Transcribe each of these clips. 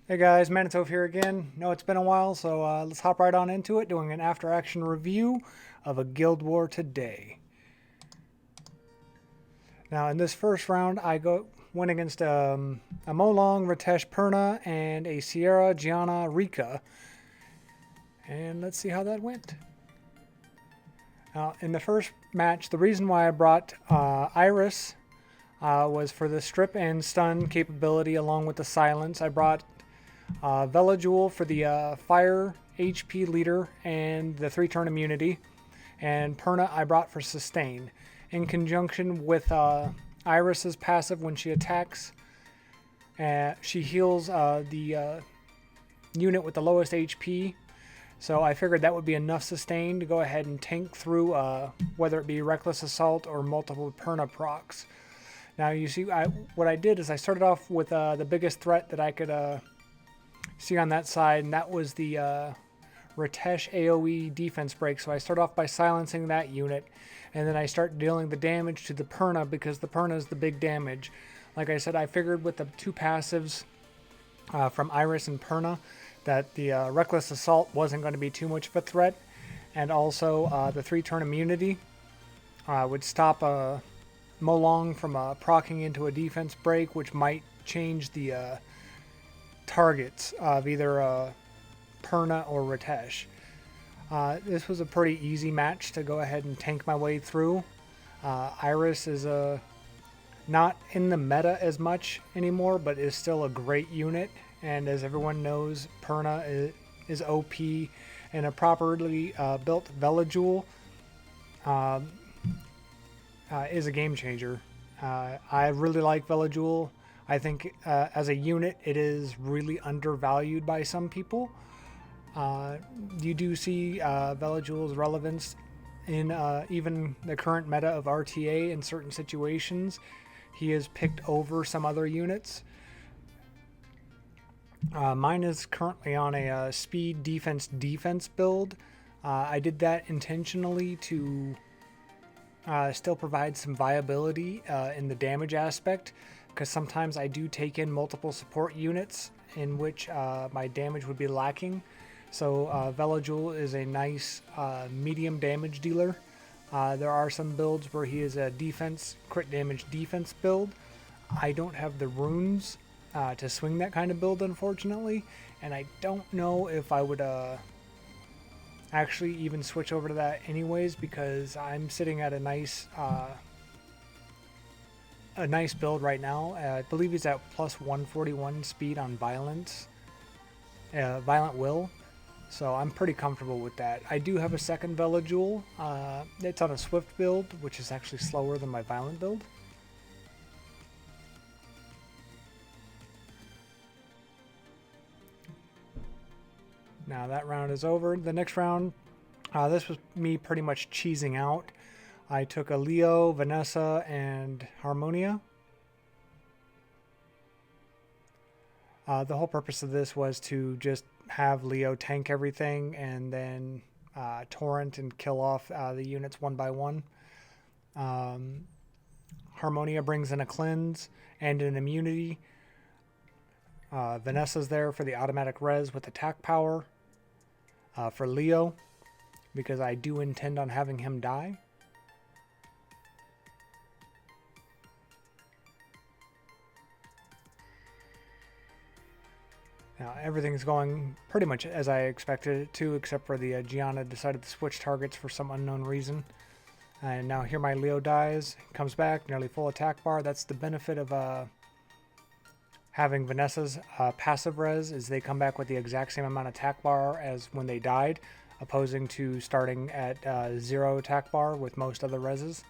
Hey guys, Manitove here again. No, it's been a while, so let's hop right on into it, doing an after-action review of a Guild War today. Now, in this first round, went against a Molong, Ritesh Perna, and a Sierra Gianna Rika. And let's see how that went. Now, in the first match, the reason why I brought Iris was for the strip and stun capability along with the silence. I brought Velajewel for the fire HP leader and the 3-turn immunity, and Perna I brought for sustain. In conjunction with Iris's passive when she attacks, she heals the unit with the lowest HP. So I figured that would be enough sustain to go ahead and tank through whether it be Reckless Assault or multiple Perna procs. Now you see what I did is I started off with the biggest threat that I could see on that side, and that was the Ritesh AoE defense break. So I start off by silencing that unit, and then I start dealing the damage to the Perna because the Perna is the big damage. Like I said, I figured with the two passives from Iris and Perna that the Reckless Assault wasn't going to be too much of a threat, and also the 3-turn immunity would stop Molong from proccing into a defense break, which might change the targets of either Perna or Ritesh. This was a pretty easy match to go ahead and tank my way through. Iris is not in the meta as much anymore, but is still a great unit. And as everyone knows, Perna is OP, and a properly built Velajewel is a game changer. I really like Velajewel. I think as a unit, it is really undervalued by some people. You do see Velajewel's relevance in even the current meta of RTA in certain situations. He is picked over some other units. Mine is currently on a speed defense build. I did that intentionally to still provide some viability in the damage aspect, because sometimes I do take in multiple support units in which my damage would be lacking. So Velajewel is a nice medium damage dealer. There are some builds where he is a crit damage defense build. I don't have the runes to swing that kind of build, unfortunately, and I don't know if I would actually even switch over to that anyways, because I'm sitting at a nice build right now. I believe he's at plus 141 speed on violent will, so I'm pretty comfortable with that. I do have a second Velajewel. It's on a swift build, which is actually slower than my violent build. Now that round is over. The next round, this was me pretty much cheesing out. I took a Leo, Vanessa, and Harmonia. The whole purpose of this was to just have Leo tank everything and then torrent and kill off the units one by one. Harmonia brings in a cleanse and an immunity. Vanessa's there for the automatic res with attack power. For Leo, because I do intend on having him die. Now everything's going pretty much as I expected it to, except for the Gianna decided to switch targets for some unknown reason. And now here my Leo dies, comes back, nearly full attack bar. That's the benefit of having Vanessa's passive res, is they come back with the exact same amount of attack bar as when they died, opposing to starting at 0 attack bar with most other reses.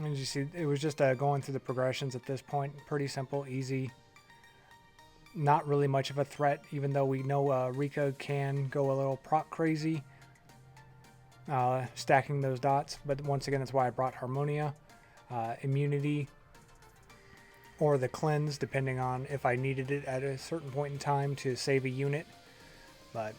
As you see, it was just going through the progressions at this point. Pretty simple, easy. Not really much of a threat, even though we know Rika can go a little proc crazy, stacking those dots. But once again, that's why I brought Harmonia. Immunity, or the cleanse, depending on if I needed it at a certain point in time to save a unit. But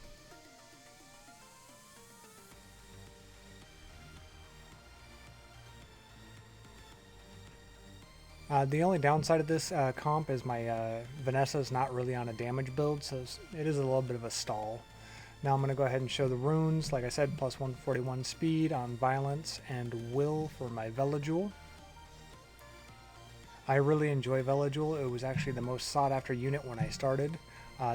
The only downside of this comp is my Vanessa is not really on a damage build, so it is a little bit of a stall. Now I'm going to go ahead and show the runes. Like I said, plus 141 speed on violence and will for my Velajul. I really enjoy Velajul. It was actually the most sought after unit when I started.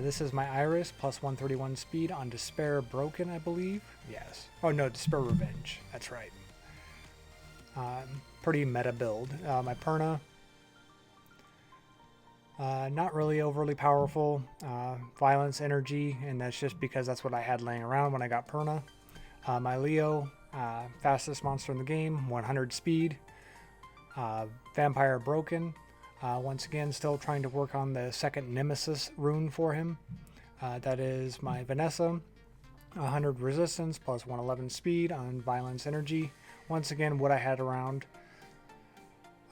This is my Iris, plus 131 speed on Despair Broken, I believe. Yes. Oh no, Despair Revenge. That's right. Pretty meta build. My Perna, not really overly powerful. Violence, energy, and that's just because that's what I had laying around when I got Perna. My Leo, fastest monster in the game, 100 speed. Vampire Broken. Once again, still trying to work on the second Nemesis rune for him. That is my Vanessa. 100 resistance plus 111 speed on violence energy. Once again, what I had around.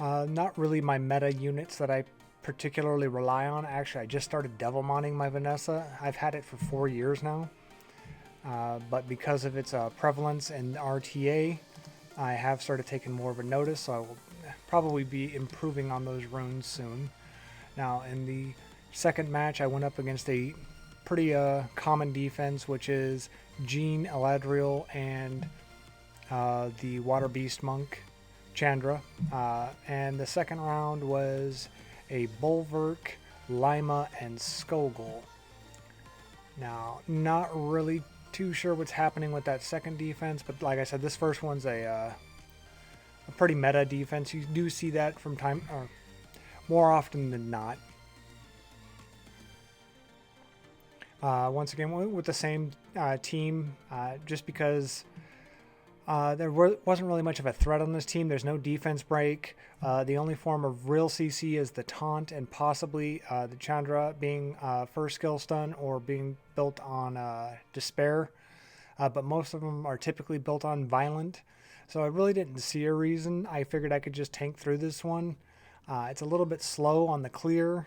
Not really my meta units that I particularly rely on. Actually, I just started Devilmonning my Vanessa. I've had it for 4 years now. But because of its prevalence in RTA, I have started taking more of a notice, so I will probably be improving on those runes soon. Now, in the second match, I went up against a pretty common defense, which is Jean, Eladriel, and the Water Beast Monk, Chandra. And the second round was a Bulwark, Lima, and Skogul. Now, not really too sure what's happening with that second defense, but like I said, this first one's a pretty meta defense. You do see that from time, or more often than not. Once again, with the same team, just because there wasn't really much of a threat on this team. There's no defense break. The only form of real CC is the taunt and possibly the Chandra being first skill stun or being built on despair. But most of them are typically built on violent. So I really didn't see a reason. I figured I could just tank through this one. It's a little bit slow on the clear,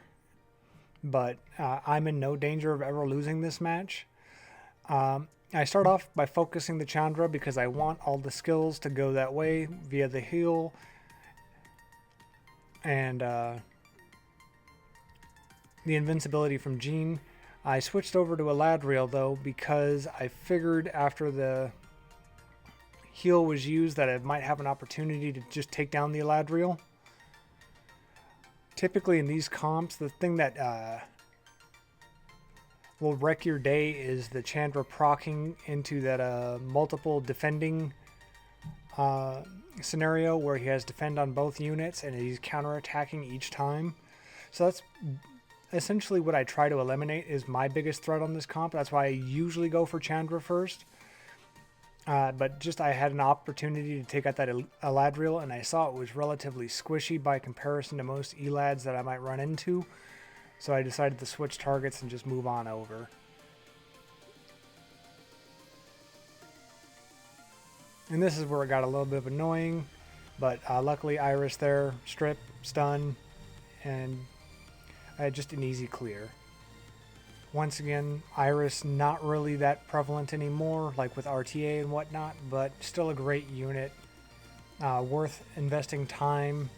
but I'm in no danger of ever losing this match. I start off by focusing the Chandra because I want all the skills to go that way via the heal and the invincibility from Jean. I switched over to Eladriel though because I figured after the heal was used that I might have an opportunity to just take down the Eladriel. Typically in these comps, the thing that will wreck your day is the Chandra proccing into that multiple defending scenario where he has defend on both units and he's counterattacking each time. So that's essentially what I try to eliminate is my biggest threat on this comp. That's why I usually go for Chandra first. But just I had an opportunity to take out that Eladriel and I saw it was relatively squishy by comparison to most Elads that I might run into. So I decided to switch targets and just move on over. And this is where it got a little bit of annoying, but luckily Iris there, strip, stun, and I had just an easy clear. Once again, Iris not really that prevalent anymore, like with RTA and whatnot, but still a great unit. Worth investing time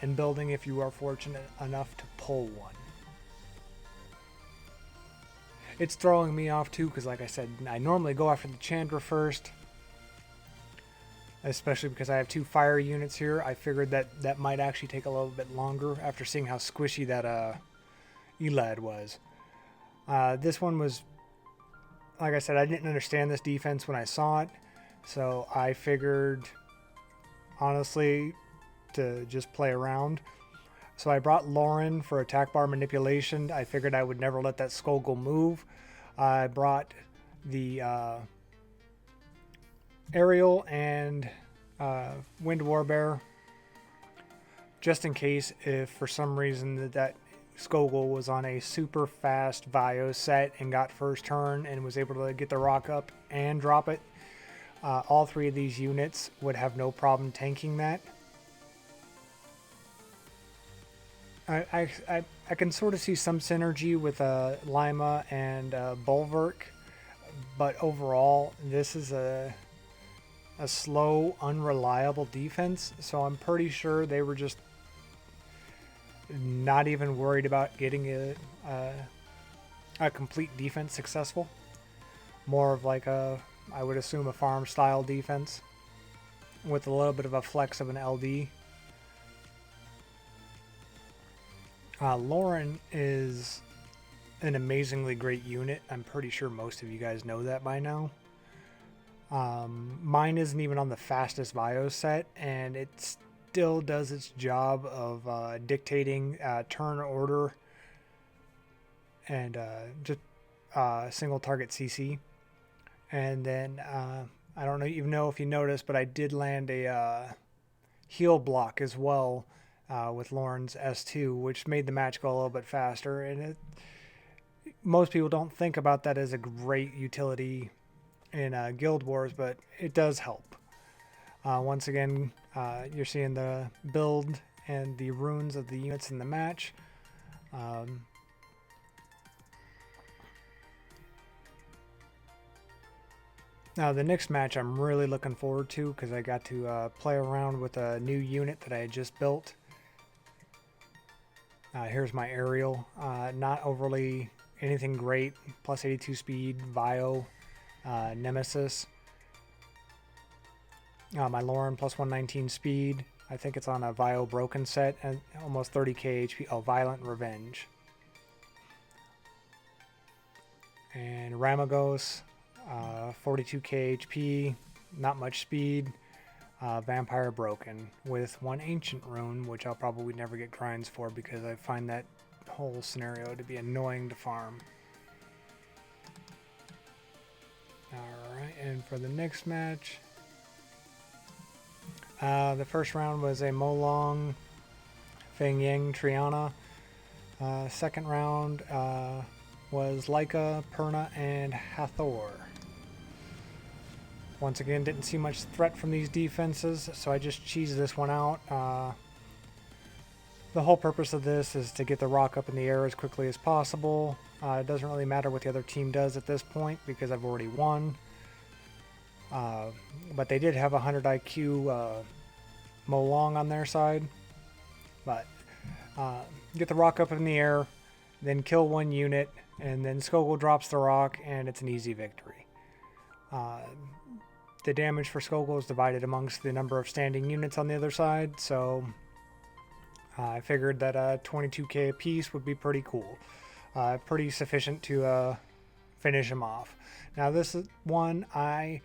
in building if you are fortunate enough to pull one. It's throwing me off too because like I said, I normally go after the Chandra first. Especially because I have 2 fire units here. I figured that might actually take a little bit longer after seeing how squishy that Elad was. This one was, like I said, I didn't understand this defense when I saw it. So I figured, honestly, to just play around. So I brought Lauren for attack bar manipulation. I figured I would never let that Skogul move. I brought the Ariel and Wind Warbear just in case if for some reason that Skogul was on a super fast Vio set and got first turn and was able to get the rock up and drop it. All 3 of these units would have no problem tanking that. I can sort of see some synergy with Lima and Bulwark, but overall this is a slow, unreliable defense, so I'm pretty sure they were just not even worried about getting a complete defense successful. More of like I would assume a farm style defense with a little bit of a flex of an LD. Lauren is an amazingly great unit. I'm pretty sure most of you guys know that by now. Mine isn't even on the fastest bio set, and it still does its job of dictating turn order and just single target CC. And then I don't even know if you noticed, but I did land a heal block as well with Lauren's S2, which made the match go a little bit faster. And most people don't think about that as a great utility in Guild Wars, but it does help. Once again, you're seeing the build and the runes of the units in the match. Now the next match I'm really looking forward to because I got to play around with a new unit that I had just built. Here's my aerial. Not overly anything great. Plus 82 speed, Vio, Nemesis. My Lauren plus 119 speed. I think it's on a Vio broken set and almost 30k HP. Oh, Violent Revenge. And Ramagos. 42k HP, not much speed, Vampire Broken with one Ancient Rune, which I'll probably never get grinds for because I find that whole scenario to be annoying to farm. Alright, and for the next match, the first round was a Molong, Feng Yang, Triana. Second round was Leica, Perna, and Hathor. Once again, didn't see much threat from these defenses, so I just cheesed this one out. The whole purpose of this is to get the rock up in the air as quickly as possible. It doesn't really matter what the other team does at this point because I've already won. But they did have 100 IQ Molong on their side. But get the rock up in the air, then kill one unit, and then Skogul drops the rock, and it's an easy victory. The damage for Skogul is divided amongst the number of standing units on the other side, so I figured that 22k a piece would be pretty cool. Pretty sufficient to finish him off. Now this is one I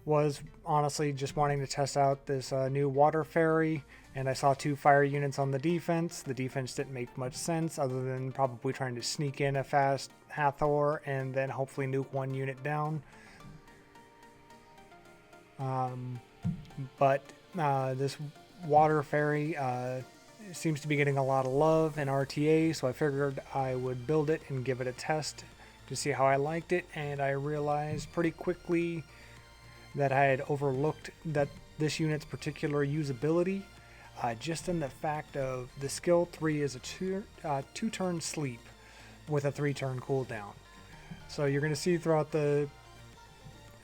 was honestly just wanting to test out this new Water Fairy, and I saw 2 fire units on the defense. The defense didn't make much sense other than probably trying to sneak in a fast Hathor and then hopefully nuke one unit down. But this Water Fairy seems to be getting a lot of love in RTA, so I figured I would build it and give it a test to see how I liked it, and I realized pretty quickly that I had overlooked that this unit's particular usability, just in the fact of the skill 3 is a 2-turn sleep with a 3-turn cooldown. So you're going to see throughout the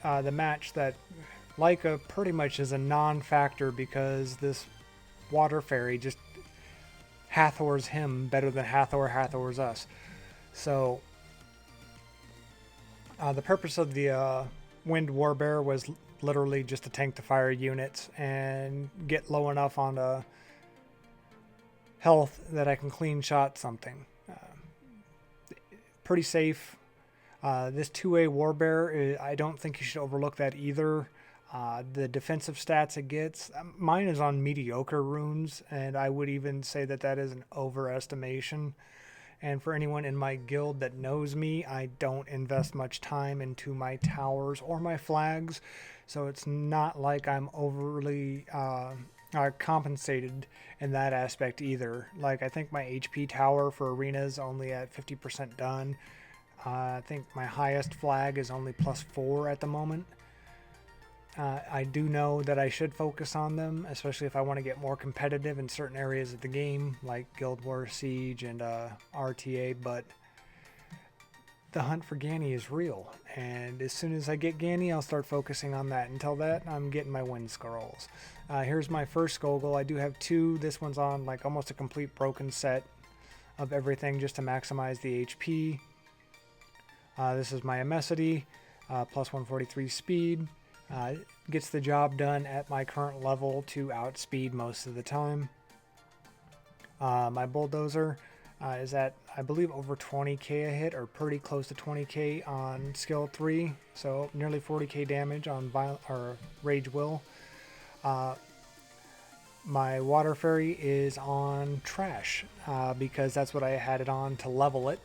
match that Leica pretty much is a non-factor because this Water Fairy just Hathor's him better than Hathor's us. So the purpose of the Wind Warbear was literally just to tank the fire units and get low enough on the health that I can clean shot something. Pretty safe. This 2A Warbear, I don't think you should overlook that either. The defensive stats it gets, mine is on mediocre runes, and I would even say that that is an overestimation. And for anyone in my guild that knows me, I don't invest much time into my towers or my flags, so it's not like I'm overly compensated in that aspect either. Like, I think my HP tower for arena is only at 50% done. I think my highest flag is only +4 at the moment. I do know that I should focus on them, especially if I want to get more competitive in certain areas of the game, like Guild War, Siege, and RTA, but the hunt for Ganny is real, and as soon as I get Ganny, I'll start focusing on that. Until that, I'm getting my wind scrolls. Here's my first Skogul. I do have two. This one's on like almost a complete broken set of everything just to maximize the HP. This is my Amesity, plus 143 speed. Gets the job done at my current level to outspeed most of the time. My Bulldozer is at, I believe, over 20k a hit, or pretty close to 20k on skill 3, so nearly 40k damage on Rage Will. My Water Fairy is on Trash, because that's what I had it on to level it,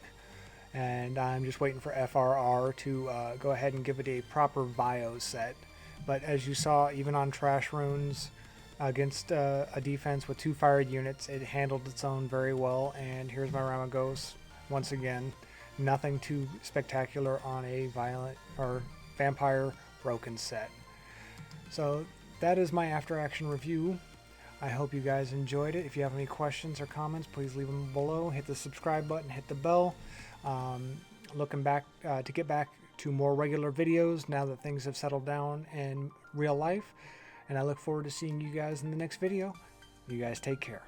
and I'm just waiting for FRR to go ahead and give it a proper bio set. But as you saw, even on Trash runes, against a defense with 2 fired units, it handled its own very well. And here's my Ramagos once again. Nothing too spectacular on a violent or vampire broken set. So that is my after action review. I hope you guys enjoyed it. If you have any questions or comments, please leave them below. Hit the subscribe button, hit the bell. Looking back to get back to more regular videos now that things have settled down in real life. And I look forward to seeing you guys in the next video. You guys take care.